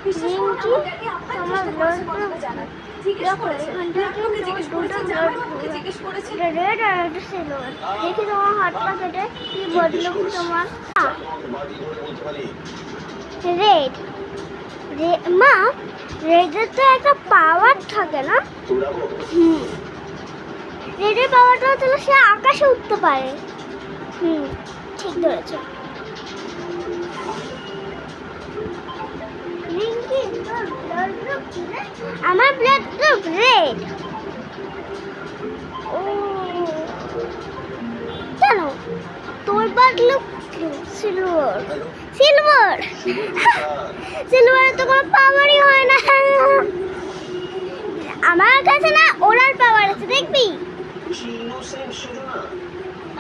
তোমার ব্লাড জানা জিজ্ঞেস করেছে লোকে জিজ্ঞেস করেছে রেড আর সিলভার দেখি তোমার হাতটা কেটে কি বদলো তোমার রেড মা রেডের তো একটা পাওয়ার থাকে না রেডের পাওয়ারটা হচ্ছে সে আকাশে উঠতে পারে ঠিক ধরেছ আমার ব্লাড গ্রুপ রেড ও জানো তোর ব্লাড গ্রুপ সিলভার সিলভার সিলভারের তো কোনো পাওয়ারই হয় না আমার কাছে না ওরার পাওয়ার আছে দেখবি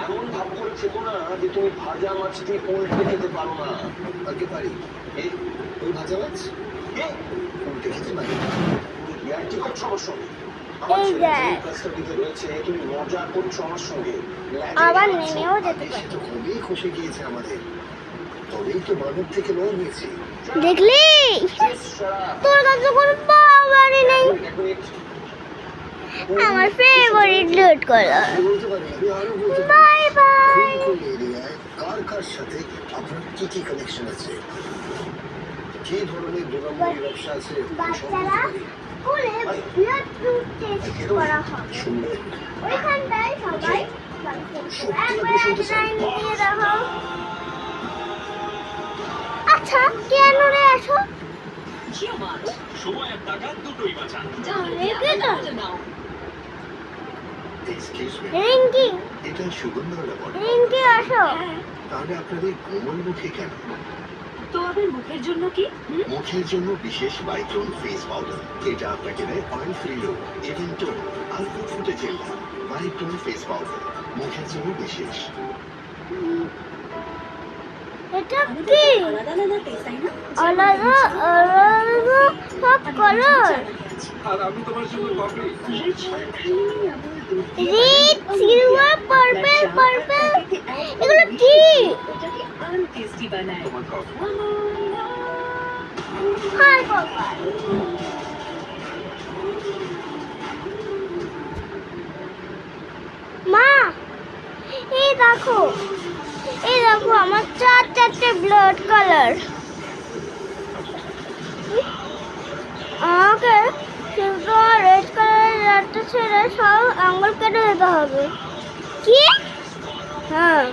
এমন ভাব করে খেতো না যে তুমি ভাজা মাছ দিয়ে উল্টে খেতে পারো না আগে পারি ওই ভাজা মাছ উল্টে খেতে পারি ইয়ার কি করছো আমার সঙ্গে তুমি মজা করছো আমার সঙ্গে আবার নেমেও যেতে পারে খুবই খুশি গিয়েছে আমাদের তবেই তো মানব থেকে লোক হয়েছে দেখলি তোর কাছে কোনো পাওয়ারই নেই আমার ফেভারিট লুট কালার বাই বাই কার কার সাথে আপনার কি কি কানেকশন আছে কি ধরনের দুরামূলী ব্যবসা আছে বাচ্চারা স্কুলে ব্লাড গ্রুপ টেস্ট করা হয় ওইখানটায় সবাই দিয়ে রাখো আচ্ছা কেন রে আসো সময় আর টাকা দুটোই বাঁচা রিঙ্কি এটা সুগন্ধরা বলে রিঙ্কি আসো তাহলে আপনাদের কোমল মুখে কেন তো আমার মুখের জন্য কি মুখের জন্য বিশেষ বাইটোন ফেস পাউডার এটা আপনাকে দেয় oil free look even tone আর ফুটফুটে চেহারা বাইটোন ফেস পাউডার মুখের জন্য বিশেষ এটা কি আলাদা আলাদা টেস্ট তাই না আলাদা আলাদা সব কালার আর আমি তোমার জন্য coffee red silver purple purple এগুলো কি ওটাকে আনটেস্টি বানায় তোমার কফি হাই বাবা মা এই দেখো আমার চারটে ব্লাড কালার আমাকে কিন্তু রেড কালারের লাটটা ছেড়ে সব আঙুল কেটে দিতে হবে কি হ্যাঁ